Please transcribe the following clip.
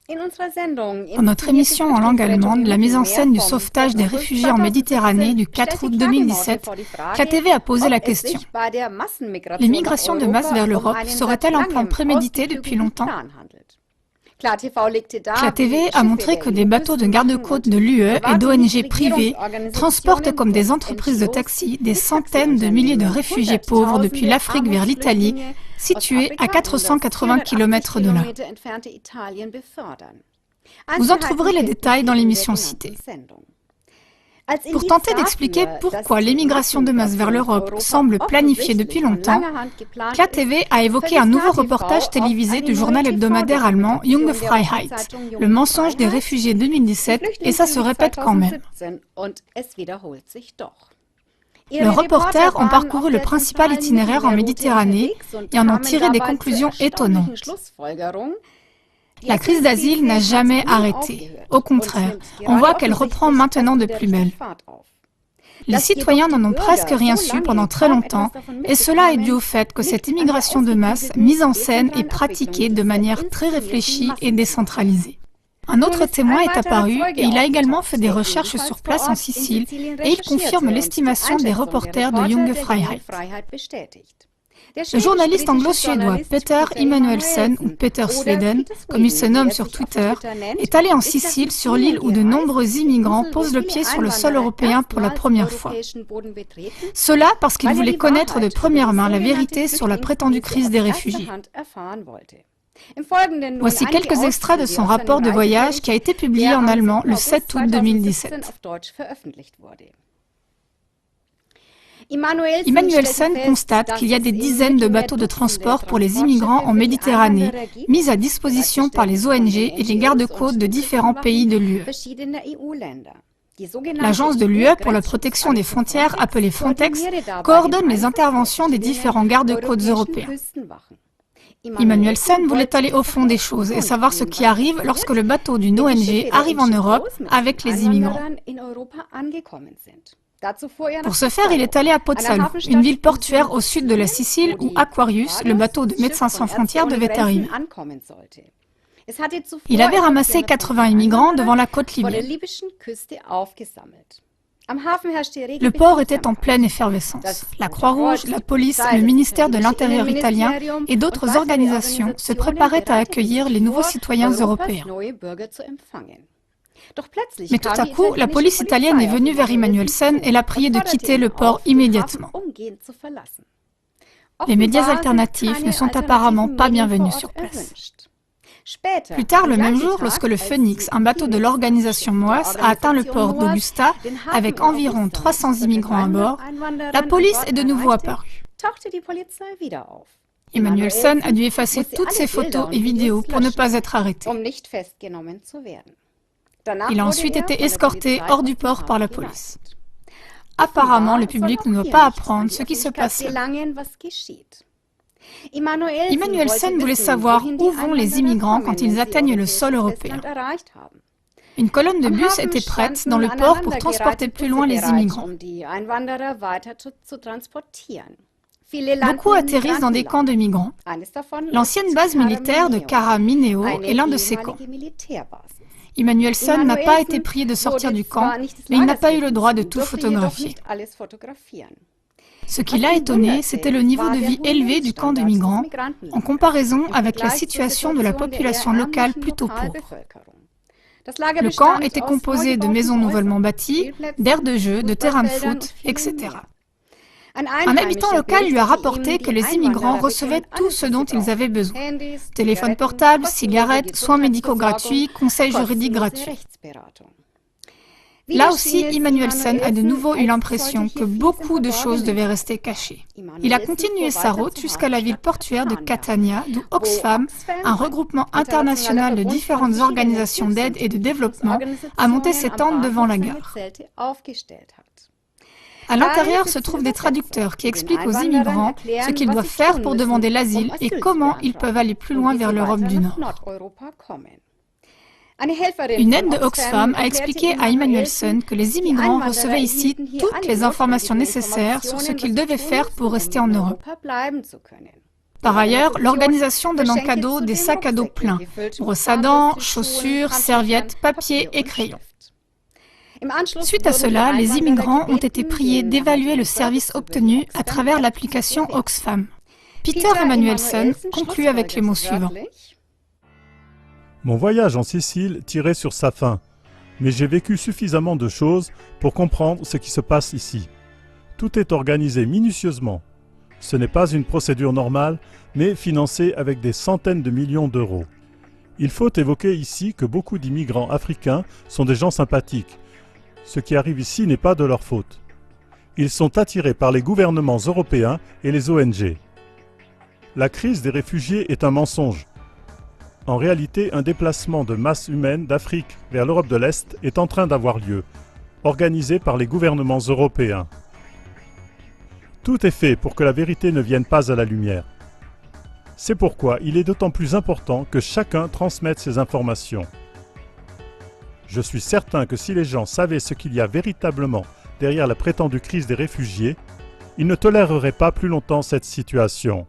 Dans notre émission en langue allemande, la mise en scène du sauvetage des réfugiés en Méditerranée du 4 août 2017, KTV a posé la question. L'émigration de masse vers l'Europe serait-elle un plan prémédité depuis longtemps? KTV a montré que des bateaux de garde-côtes de l'UE et d'ONG privées transportent comme des entreprises de taxi des centaines de milliers de réfugiés pauvres depuis l'Afrique vers l'Italie, située à 480 km de là. Vous en trouverez les détails dans l'émission citée. Pour tenter d'expliquer pourquoi l'émigration de masse vers l'Europe semble planifiée depuis longtemps, KTV a évoqué un nouveau reportage télévisé du journal hebdomadaire allemand Junge Freiheit, le mensonge des réfugiés 2017, et ça se répète quand même. Les reporters ont parcouru le principal itinéraire en Méditerranée et en ont tiré des conclusions étonnantes. La crise d'asile n'a jamais arrêté. Au contraire, on voit qu'elle reprend maintenant de plus belle. Les citoyens n'en ont presque rien su pendant très longtemps, et cela est dû au fait que cette immigration de masse, mise en scène et pratiquée de manière très réfléchie et décentralisée. Un autre témoin est apparu et il a également fait des recherches sur place en Sicile et il confirme l'estimation des reporters de Junge Freiheit. Le journaliste anglo-suédois Peter Immanuelsen, ou Peter Sweden, comme il se nomme sur Twitter, est allé en Sicile, sur l'île où de nombreux immigrants posent le pied sur le sol européen pour la première fois. Cela parce qu'il voulait connaître de première main la vérité sur la prétendue crise des réfugiés. Voici quelques extraits de son rapport de voyage qui a été publié en allemand le 7 août 2017. Immanuelsen constate qu'il y a des dizaines de bateaux de transport pour les immigrants en Méditerranée, mis à disposition par les ONG et les gardes-côtes de différents pays de l'UE. L'agence de l'UE pour la protection des frontières, appelée Frontex, coordonne les interventions des différents gardes-côtes européens. Immanuelsen voulait aller au fond des choses et savoir ce qui arrive lorsque le bateau d'une ONG arrive en Europe avec les immigrants. Pour ce faire, il est allé à Pozzallo, une ville portuaire au sud de la Sicile où Aquarius, le bateau de Médecins sans frontières, devait arriver. Il avait ramassé 80 immigrants devant la côte libyenne. Le port était en pleine effervescence. La Croix-Rouge, la police, le ministère de l'Intérieur italien et d'autres organisations se préparaient à accueillir les nouveaux citoyens européens. Mais tout à coup, la police italienne est venue vers Immanuelsen et l'a prié de quitter le port immédiatement. Les médias alternatifs ne sont apparemment pas bienvenus sur place. Plus tard, le même jour, lorsque le Phoenix, un bateau de l'organisation MOAS, a atteint le port d'Augusta avec environ 300 immigrants à bord, la police est de nouveau apparue. Immanuelsen a dû effacer toutes ses photos et vidéos pour ne pas être arrêté. Il a ensuite été escorté hors du port par la police. Apparemment, le public ne doit pas apprendre ce qui se passe là. Immanuelsen voulait savoir où vont les immigrants quand ils atteignent le sol européen. Une colonne de bus était prête dans le port pour transporter plus loin les immigrants. Beaucoup atterrissent dans des camps de migrants. L'ancienne base militaire de Cara Mineo est l'un de ces camps. Immanuelsen n'a pas été prié de sortir du camp, mais il n'a pas eu le droit de tout photographier. Ce qui l'a étonné, c'était le niveau de vie élevé du camp de migrants, en comparaison avec la situation de la population locale plutôt pauvre. Le camp était composé de maisons nouvellement bâties, d'aires de jeu, de terrains de foot, etc. Un habitant local lui a rapporté que les immigrants recevaient tout ce dont ils avaient besoin. Téléphone portable, cigarettes, soins médicaux gratuits, conseils juridiques gratuits. Là aussi, Immanuelsen a de nouveau eu l'impression que beaucoup de choses devaient rester cachées. Il a continué sa route jusqu'à la ville portuaire de Catania, d'où Oxfam, un regroupement international de différentes organisations d'aide et de développement, a monté ses tentes devant la gare. À l'intérieur se trouvent des traducteurs qui expliquent aux immigrants ce qu'ils doivent faire pour demander l'asile et comment ils peuvent aller plus loin vers l'Europe du Nord. Une aide de Oxfam a expliqué à Immanuelsen que les immigrants recevaient ici toutes les informations nécessaires sur ce qu'ils devaient faire pour rester en Europe. Par ailleurs, l'organisation donne en cadeau des sacs à dos pleins, brosses à dents, chaussures, serviettes, papier et crayons. Suite à cela, les immigrants ont été priés d'évaluer le service obtenu à travers l'application Oxfam. Peter Emanuelson conclut avec les mots suivants. Mon voyage en Sicile tirait sur sa fin, mais j'ai vécu suffisamment de choses pour comprendre ce qui se passe ici. Tout est organisé minutieusement. Ce n'est pas une procédure normale, mais financée avec des centaines de millions d'euros. Il faut évoquer ici que beaucoup d'immigrants africains sont des gens sympathiques. Ce qui arrive ici n'est pas de leur faute. Ils sont attirés par les gouvernements européens et les ONG. La crise des réfugiés est un mensonge. En réalité, un déplacement de masse humaine d'Afrique vers l'Europe de l'Est est en train d'avoir lieu, organisé par les gouvernements européens. Tout est fait pour que la vérité ne vienne pas à la lumière. C'est pourquoi il est d'autant plus important que chacun transmette ces informations. Je suis certain que si les gens savaient ce qu'il y a véritablement derrière la prétendue crise des réfugiés, ils ne toléreraient pas plus longtemps cette situation.